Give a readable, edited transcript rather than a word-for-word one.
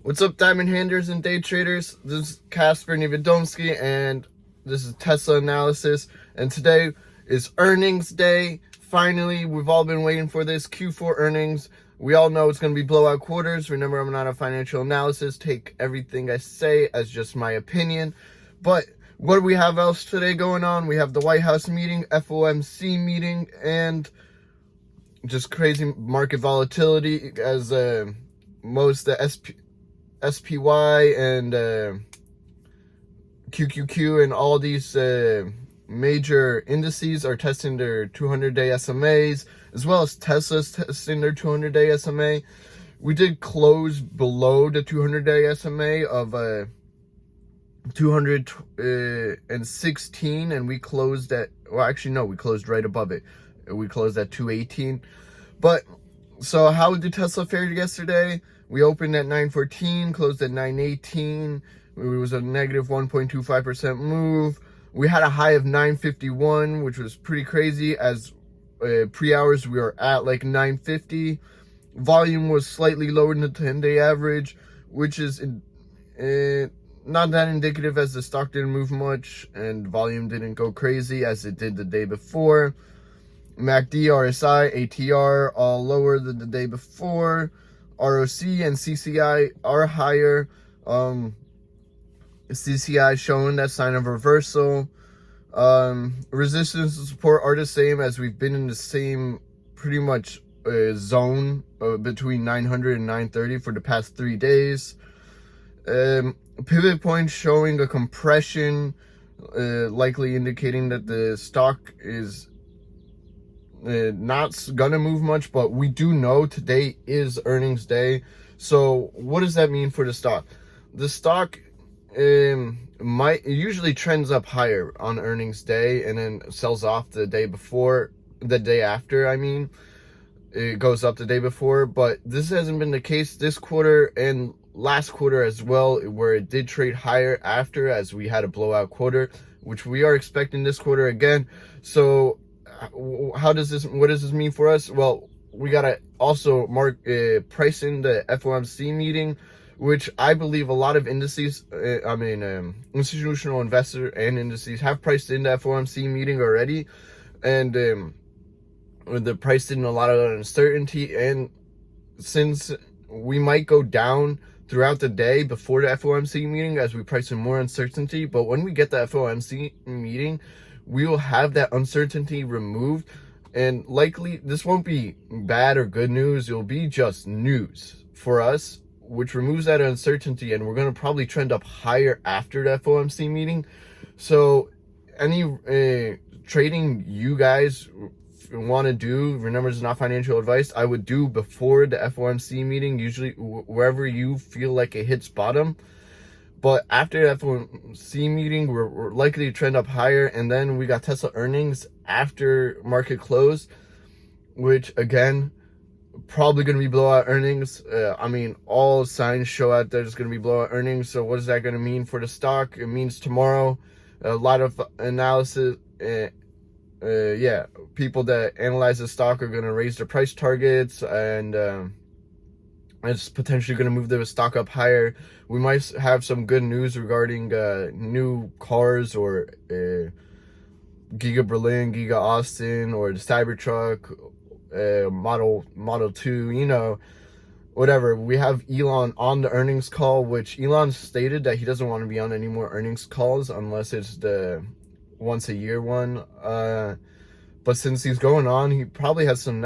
What's up, diamond handlers and day traders? This is Kacper and this is Tesla Analysis. And today is earnings day. Finally, we've all been waiting for this Q4 earnings. We all know it's going to be blowout quarters. Remember, I'm not a financial analysis. Take everything I say as just my opinion. But what do we have else today going on? We have the White House meeting, FOMC meeting, and just crazy market volatility as most the SPY and QQQ and all these major indices are testing their 200-day SMAs, as well as Tesla's testing their 200-day SMA. We did close below the 200-day SMA of 216, and we closed at, well, actually, no, we closed right above it. We closed at 218. But, so how did Tesla fare yesterday? We opened at 914, closed at 918. It was a negative 1.25% move. We had a high of 951, which was pretty crazy. As pre-hours, we were at like 950. Volume was slightly lower than the 10-day average, which is not that indicative, as the stock didn't move much and volume didn't go crazy as it did the day before. MACD, RSI, ATR all lower than the day before. ROC and CCI are higher. CCI showing that sign of reversal. Resistance and support are the same, as we've been in the same pretty much zone between 900 and 930 for the past 3 days. Pivot point showing a compression, likely indicating that the stock is not gonna move much, but we do know today is earnings day. So what does that mean for the stock? The stock usually trends up higher on earnings day and then sells off the day after. I mean, it goes up the day before, but this hasn't been the case this quarter and last quarter as well, where it did trade higher after, as we had a blowout quarter, which we are expecting this quarter again. So what does this mean for us? Well, we gotta also price in the FOMC meeting, which I believe a lot of indices, institutional investor and indices have priced in the FOMC meeting already, and they're priced in a lot of uncertainty. And since we might go down throughout the day before the FOMC meeting, as we price in more uncertainty, but when we get the FOMC meeting, we will have that uncertainty removed, and likely this won't be bad or good news. It'll be just news for us, which removes that uncertainty, and we're going to probably trend up higher after the FOMC meeting. So any trading you guys want to do, remember, it's not financial advice, I would do before the FOMC meeting, usually wherever you feel like it hits bottom. But after the FOMC meeting, we're likely to trend up higher. And then we got Tesla earnings after market close, which again, probably going to be blowout earnings. All signs show out that it's going to be blowout earnings. So what is that going to mean for the stock? It means tomorrow, a lot of analysis, people that analyze the stock are going to raise their price targets, and it's potentially going to move the stock up higher. We might have some good news regarding new cars, or Giga Berlin, Giga Austin, or the Cybertruck, Model 2, whatever. We have Elon on the earnings call, which Elon stated that he doesn't want to be on any more earnings calls unless it's the once a year one. But since he's going on, he probably has some